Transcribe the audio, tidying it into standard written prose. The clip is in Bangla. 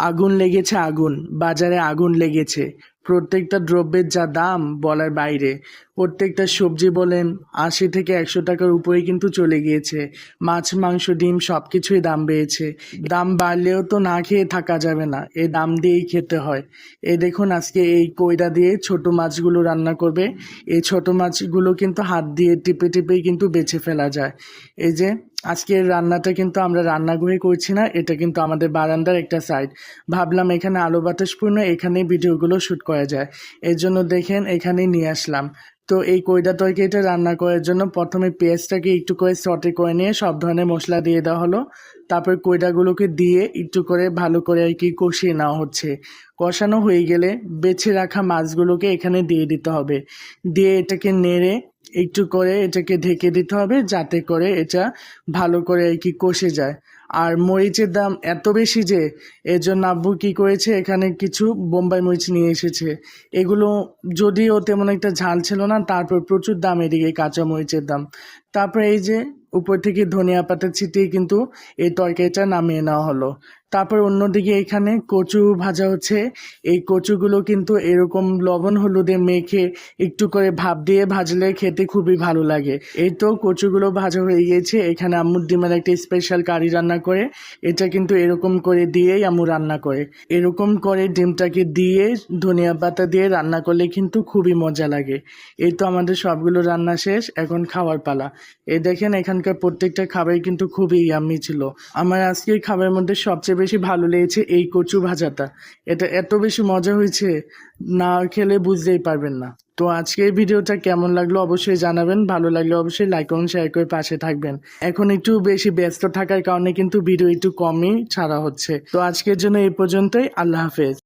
আগুন লেগেছে আগুন, বাজারে আগুন লেগেছে। প্রত্যেকটা দ্রব্যের যা দাম বলার বাইরে। প্রত্যেকটা সবজি বলেন ৮০ থেকে ১০০ টাকার উপরে কিন্তু চলে গিয়েছে। মাছ, মাংস, ডিম সবকিছুই দাম বেড়েছে। দাম বাড়লেও তো না খেয়ে থাকা যাবে না, এই দাম দিয়েই খেতে হয়। এই দেখুন আজকে এই কইরা দিয়ে ছোট মাছগুলো রান্না করবে। এই ছোট মাছগুলো কিন্তু হাত দিয়ে টিপে টিপেই কিন্তু বেছে ফেলা যায়। এই যে আজকের রান্নাটা কিন্তু আমরা রান্নাঘরে করছি না, এটা কিন্তু আমাদের বারান্দার একটা সাইড। ভাবলাম এখানে আলো বাতাসপূর্ণ, এখানেই ভিডিওগুলো শ্যুট করা যায়। এর জন্য দেখেন এখানেই নিয়ে আসলাম। তো এই কইরা তরকারিটা রান্না করার জন্য প্রথমে পেঁয়াজটাকে একটু করে সটে করে নিয়ে সব ধরনের মশলা দিয়ে দেওয়া হলো। তারপর কইরাগুলোকে দিয়ে একটু করে ভালো করে আর কি কষিয়ে নেওয়া হচ্ছে। কষানো হয়ে গেলে বেছে রাখা মাছগুলোকে এখানে দিয়ে দিতে হবে। দিয়ে এটাকে নেড়ে একটু করে এটাকে ঢেকে দিতে হবে, যাতে করে এটা ভালো করে আর কি কষে যায়। আর মরিচের দাম এত বেশি যে এর জন্য আব্বু কী করেছে, এখানে কিছু বোম্বাই মরিচ নিয়ে এসেছে। এগুলো যদিও তেমন একটা ঝাল ছিল না, তারপর প্রচুর দাম এদিকে কাঁচা মরিচের দাম। তারপরে এই যে উপর থেকে ধনিয়া পাতা ছিটিয়ে কিন্তু এই তরকারিটা নামিয়ে নেওয়া হলো। তারপর অন্যদিকে এখানে কচু ভাজা হচ্ছে। এই কচুগুলো কিন্তু এরকম লবণ হলুদে মেখে একটু করে ভাপ দিয়ে ভাজলে খেতে খুবই ভালো লাগে। এই তো কচুগুলো ভাজা হয়ে গিয়েছে। এখানে আম্মুর ডিমের একটা স্পেশাল কারি রান্না করে, এটা কিন্তু এরকম করে দিয়েই আম্মু রান্না করে। এরকম করে ডিমটাকে দিয়ে ধনিয়া পাতা দিয়ে রান্না করলে কিন্তু খুবই মজা লাগে। এই তো আমাদের সবগুলো রান্না শেষ, এখন খাওয়ার পালা। এই দেখেন এখানকার প্রত্যেকটা খাবারই কিন্তু খুবই ইয়াম্মি ছিল। আমার আজকের খাবারের মধ্যে সবচেয়ে বেশি ভালো লেগেছে এই কচু ভাজাটা। এটা এত বেশি মজা হয়েছে, না খেলে বুঝতেই পারবেন না। তো আজকের ভিডিওটা কেমন লাগলো অবশ্যই জানাবেন। ভালো লাগলে অবশ্যই লাইক এবং শেয়ার করে পাশে থাকবেন। এখন একটু বেশি ব্যস্ত থাকার কারণে কিন্তু ভিডিও একটু কমই ছাড়া হচ্ছে। তো আজকের জন্য এই পর্যন্তই। আল্লাহ হাফেজ।